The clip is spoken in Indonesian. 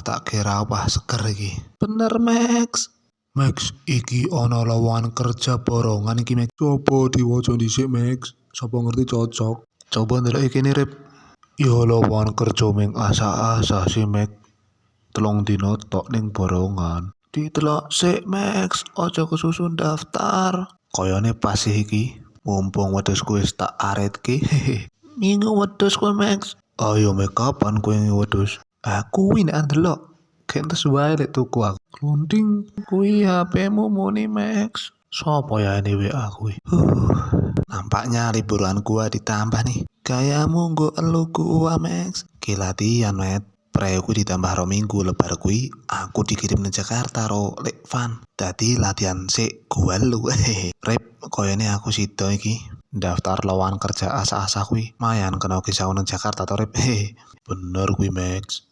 tak kira wah seger iki. Bener Max. Max, iki ono lowongan kerja borongan iki Max. Coba diwaca dhisik Max. Sopo ngerti cocok. Coba ndelok iki nih Rip. Yo lowongan kerja ming asa-asa sih Max. 3 dino tok ning borongan. Ditelok sik Max, ojo kesusun daftar. Koyone pas sih iki. Mumpung wedhusku wis tak aretke. Minggu wedhus kowe Max. Ayo Max, kapan kowe wedhus? Kuwi nek ndelok. Kentes wae lek tuku aku. Klunding kuwi HP-mu muni Max. Sopo ya ini WA kuwi? Nampaknya liburan gua ditambah nih. Gayamu nggo elu gua Max. Ki latihan Max. Preku ditambah ro minggu lebar kuwi aku dikirim ke Jakarta ro lek van. Dadi latihan sik gua lu. Rep koyone aku sida iki. Daftar lowongan kerja asa-asa kuwi. Mayan kena kisah nang Jakarta to Rep. Bener kuwi Max.